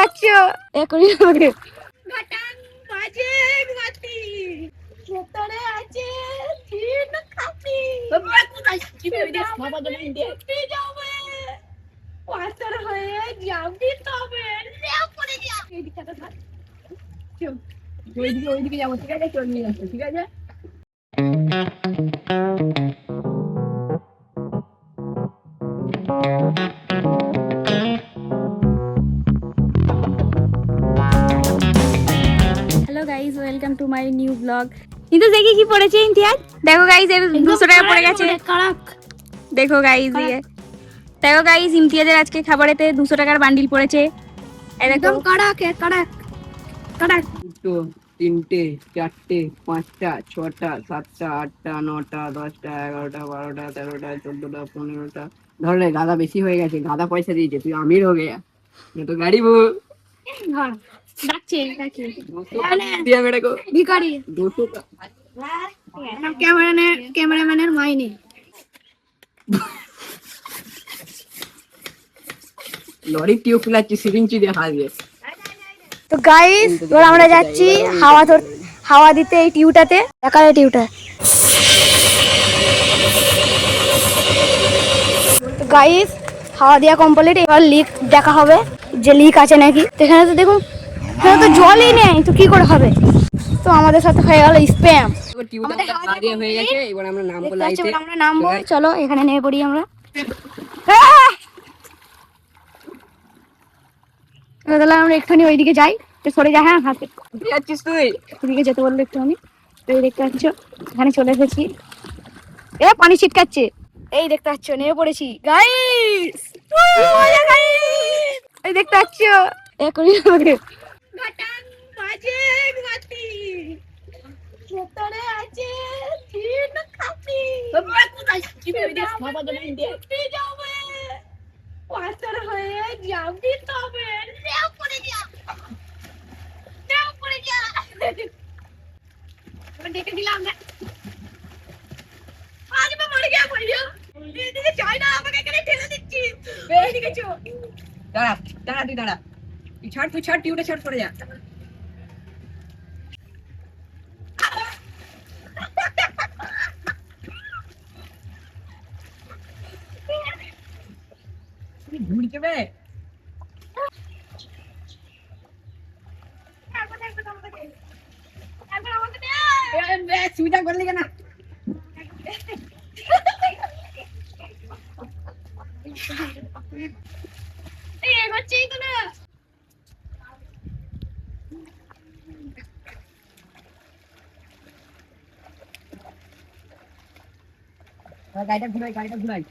পাচ্ছ এখনই আমাকে ঘাটান বাজে ঘাটি ভেতরে আছে তিন খাটি বাবা কোথায় কি বেরিয়ে বাবা জানেন দেখতে যাবে পাঁচটার হয়ে যাবি তবে রেও করে যা এই দিকটা থাক চল ওইদিকে যাবো ঠিক আছে চল নিয়ে আসো ঠিক আছে hello guys welcome to my new blog কিন্তু দেখি কি পড়েছে ইমতিয়াজ দেখো গাইস এর 200 টাকা পড়ে গেছে কারাক দেখো গাইস দেখো গাইস ইমতিয়াজের আজকে খাবারেতে 200 টাকার বান্ডিল পড়েছে একদম কারাক কারাক দুটো তিনটে চারটে পাঁচটা ছটা সাতটা আটটা নটা 10টা 11টা 12টা 13টা 14টা 15টা ধর রে গাদা বেশি হয়ে গেছে গাদা পয়সা দিয়েছে তুই আমির হয়ে গেয়া ये तो गाड़ी वो ডাকছে दिया मेरे को ভিখারি 200 का ক্যামেরাম্যানের মাইনে লরি টিউব ফেলাচ্ছি সিরিঞ্চি দিয়ে হাত দিয়ে তো গাইস এবার আমরা যাচ্ছি হাওয়া দিতে এই টিউটাতে দেখালে টিউটা তো গাইস হাওয়া দেওয়া কমপ্লিট এবার লিক দেখা হবে যে লিক আছে নাকি এখানে তো দেখুন এখানে তো জলই নেই তো কি করে হবে তো আমাদের সাথে হয়ে গেল স্প্যাম টিউবটা হারিয়ে হয়ে গেছে এবার আমরা নামবো লাইটে আমরা নামবো চলো এখানে নেমে পড়ি আমরা তাহলে আমরা একটুখানি ওইদিকে যাই সরে যা হ্যাঁ হাতে যাচ্ছিস তুই ওইদিকে যেতে বললো একটু আমি তো এই দেখতে পাচ্ছ এখানে চলে এসেছি এ পানি ছিটকাচ্ছে এই দেখতে পাচ্ছ নেমে পড়েছি গাইস এই দেখতে পাচ্ছ এখনই আমাকে ঘাটান বাজে ঘাটি ভেতরে আছে তিন খাটি বাবা কোথায় কি বেরিয়ে বাবা জানেন দেখতে যাবে পাঁচটার হয়ে যাবি তবে রেও করে যা দেখে দিলাম না আজ মা মরে গিয়া ভাইয়া এদিকে চাই না আমাকে এখানে ঠেলে দিচ্ছি এদিকে চো দাঁড়া দাঁড়া তুই দাঁড়া তুই ছাড় টিউবটা ছাড় পড়ে যা ঘুরছে বে সুবিধা করলি কেন এগোচ্ছেই তো না গাড়িটা ঘুরাই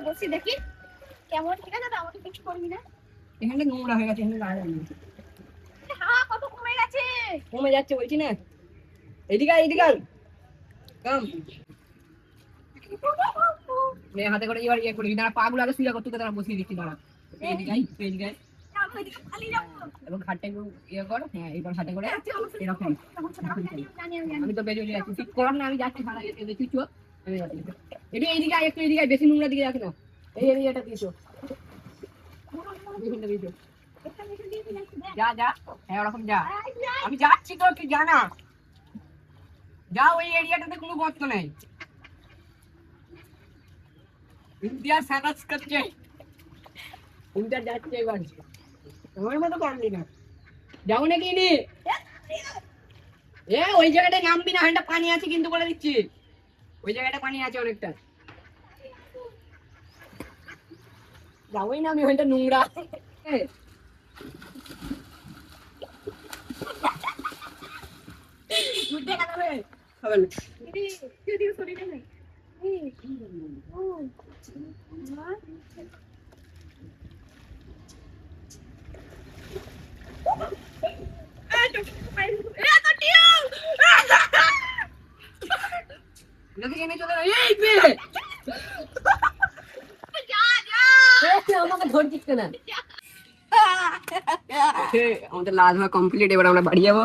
বসি দেখি কেমন ঠিক আছে আমাকে কিছু করবি না এখানে নোংরা হয়ে গেছে এখানে লাগাই হ্যাঁ কত কমে গেছে কমে যাচ্ছে বলছি না এদিকে কাম নে হাতে করে এবার ইয়ে করি দাঁড়া পাগুলো আগে সুইয়া করতে দাঁড়া বসিয়ে দিচ্ছি দাঁড়া এদিকে এবং ঘাটটা একটু ইয়ে কর হ্যাঁ এইবার হাতে করে এরকম আমি তো বেরিয়ে যাচ্ছি ঠিক কর না আমি যাচ্ছি ভাড়া তুই চো আমি যাচ্ছি একটু এইদিকে বেশি নোংরা দিকে যাচ্ছি না এই এরিয়াটা দিয়েছো যা হ্যাঁ ওরকম যা আমি যাচ্ছি তো তুই যা না যা ওই এরিয়াটাতে কোনো গর্ত নেই ইন্ডিয়া সানাস করছে ইন্ডিয়া যাচ্ছে এবার তোমার মতো পারলি না যাও নাকি নি এ ওই জায়গাটায় নামবি না হাঁটা পানি আছে কিন্তু বলে দিচ্ছি ওই জায়গাটা পানি আছে অনেকটা যাবোই না আমি ওইটা নোংরা হবে না আমাকে ধরছিস না আমাদের লাজমা কমপ্লিট, এবার আমরা বাড়ি যাবো।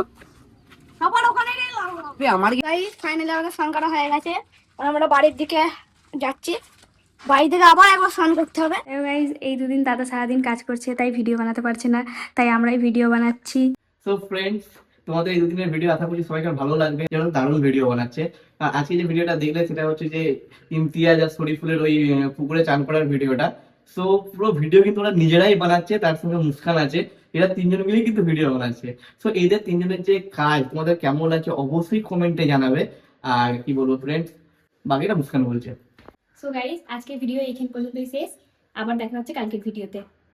সবার ওখানে গেলাম আমার গাইস, ফাইনালি আমাদের স্নান করা হয়ে গেছে। আমরা বাড়ির দিকে যাচ্ছি, বাড়ি থেকে আবার একবার স্নান করতে হবে। গাইজ এই দুদিন দাদা সারাদিন কাজ করছে, তাই ভিডিও বানাতে পারছে না, তাই আমরাই ভিডিও বানাচ্ছি। সো ফ্রেন্ডস, তোমাদের এই দুদিনের ভিডিও আশা করি সবাইকে ভালো লাগবে, যেমন দারুণ ভিডিও বানাচ্ছে। আজকে যে ভিডিওটা দেখলে সেটা হচ্ছে যে ইমতিয়াজ আর শরীফুলের ওই পুকুরে চান করার ভিডিওটা। সো পুরো ভিডিও কিন্তু ওরা নিজেরাই বানাচ্ছে, তার সঙ্গে মুস্কান আছে, এরা তিনজন মিলেই কিন্তু ভিডিও বানাচ্ছে। সো এদের তিনজনের যে কাজ তোমাদের কেমন লাগছে অবশ্যই কমেন্টে জানাবে। আর কি বলবো ফ্রেন্ডস, বাকিটা মুস্কান বলছে। সো গাইজ আজকের ভিডিও এইখান পর্যন্তই শেষ, আবার দেখা হচ্ছে কালকের ভিডিওতে।